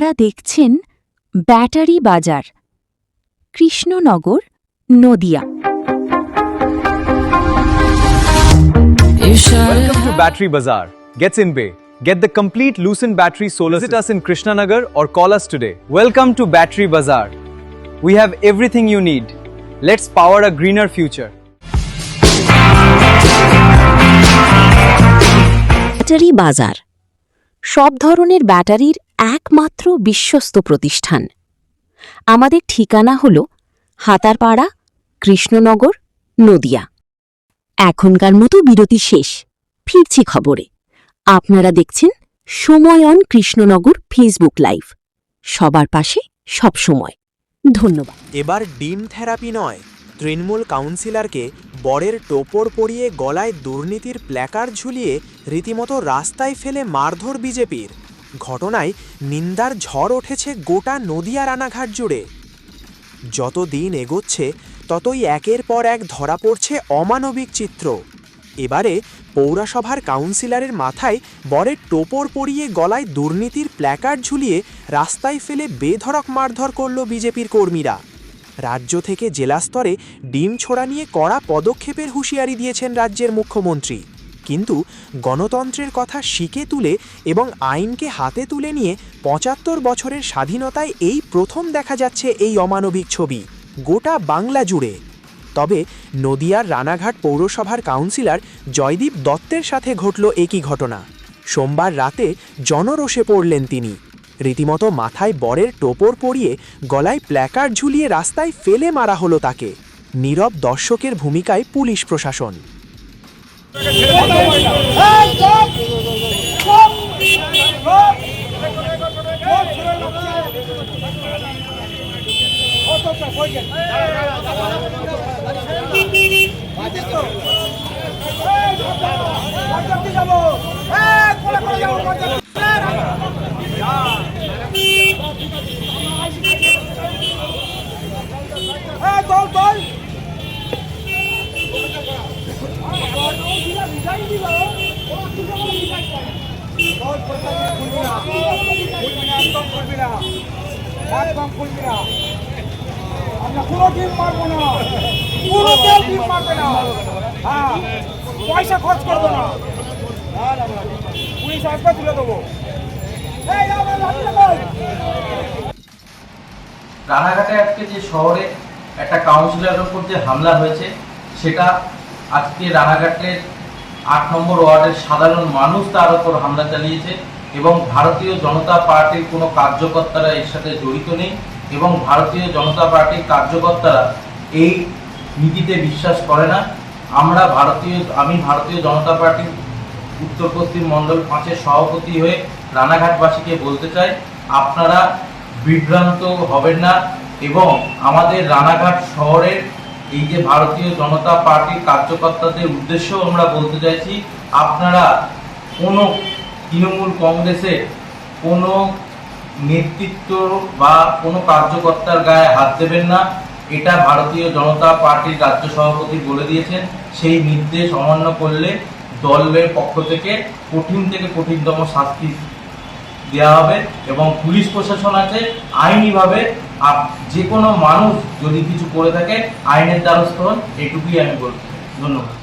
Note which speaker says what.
Speaker 1: আপনারা দেখছেন ব্যাটারি বাজার, Krishnanagar, Nadia.
Speaker 2: Welcome to Battery Bazaar. Gets in Bay. Get the complete Lucent battery solar. Visit us in Krishnanagar or call us today. Welcome to Battery Bazaar. We have everything you need. Let's power a greener future.
Speaker 1: Battery বাজার সব ধরনের ব্যাটারির একমাত্র বিশ্বস্ত প্রতিষ্ঠান। আমাদের ঠিকানা হল হাতারপাড়া, কৃষ্ণনগর, নদিয়া। এখনকার মতো বিরতি শেষ, ফিরছি খবরে। আপনারা দেখছেন সময় অন কৃষ্ণনগর ফেসবুক লাইভ। সবার পাশে সব সময়। ধন্যবাদ।
Speaker 3: এবার ডিম থেরাপি নয়, তৃণমূল কাউন্সিলরকে বরের টোপর পরিয়ে গলায় দুর্নীতির প্ল্যাকার্ড ঝুলিয়ে রীতিমতো রাস্তায় ফেলে মারধর বিজেপির। ঘটনায় নিন্দার ঝড় উঠেছে গোটা নদিয়া রানাঘাট জুড়ে। যত দিন এগোচ্ছে ততই একের পর এক ধরা পড়ছে অমানবিক চিত্র। এবারে পৌরসভার কাউন্সিলরের মাথায় বরের টোপর পরিয়ে গলায় দুর্নীতির প্ল্যাকার্ড ঝুলিয়ে রাস্তায় ফেলে বেধড়ক মারধর করল বিজেপির কর্মীরা। রাজ্য থেকে জেলা স্তরে ডিম ছোড়া নিয়ে কড়া পদক্ষেপের হুঁশিয়ারি দিয়েছেন রাজ্যের মুখ্যমন্ত্রী। কিন্তু গণতন্ত্রের কথা শিকে তুলে এবং আইনকে হাতে তুলে নিয়ে ৭৫ বছরের স্বাধীনতায় এই প্রথম দেখা যাচ্ছে এই অমানবিক ছবি গোটা বাংলা জুড়ে। তবে নদিয়ার রানাঘাট পৌরসভার কাউন্সিলর জয়দীপ দত্তের সাথে ঘটল একই ঘটনা। সোমবার রাতে জনরোষে পড়লেন তিনি। রীতিমতো মাথায় বরের টোপর পরিয়ে গলায় প্ল্যাকার্ড ঝুলিয়ে রাস্তায় ফেলে মারা হলো তাকে। নীরব দর্শকের ভূমিকায় পুলিশ প্রশাসন।
Speaker 4: পয়সা খরচ করবো না, পুলিশ আসবে তুলে দেবো।
Speaker 5: রানাঘাটে আজকে যে শহরে একটা কাউন্সিলরের উপর যে হামলা হয়েছে সেটা আজকে রানাঘাটের ৮ নম্বর ওয়ার্ডের সাধারণ মানুষ তার উপর হামলা চালিয়েছে এবং ভারতীয় জনতা পার্টির কোনো কার্যকর্তারা এর সাথে জড়িত নেই এবং ভারতীয় জনতা পার্টির কার্যকর্তারা এই নীতিতে বিশ্বাস করে না। আমি ভারতীয় জনতা পার্টির উত্তর পশ্চিম মণ্ডল ৫-এর সভাপতি হয়ে রানাঘাটবাসীকে বলতে চাই, আপনারা বিভ্রান্ত হবেন না এবং আমাদের রানাঘাট শহরের এই যে ভারতীয় জনতা পার্টির কার্যকর্তাদের উদ্দেশ্যেও আমরা বলতে চাইছি, আপনারা কোনো তৃণমূল কংগ্রেসের কোনো নেতৃত্ব বা কোনো কার্যকর্তার গায়ে হাত দেবেন না। এটা ভারতীয় জনতা পার্টির রাজ্য সভাপতি বলে দিয়েছেন। সেই নির্দেশ অমান্য করলে দলের পক্ষ থেকে কঠিন থেকে কঠিনতম শাস্তি দেওয়া হবে এবং পুলিশ প্রশাসন আছে, আইনিভাবে যে কোনো মানুষ যদি কিছু করে থাকে আইনের দ্বারস্থ হন, এটুকুই আমি বলছি। ধন্যবাদ।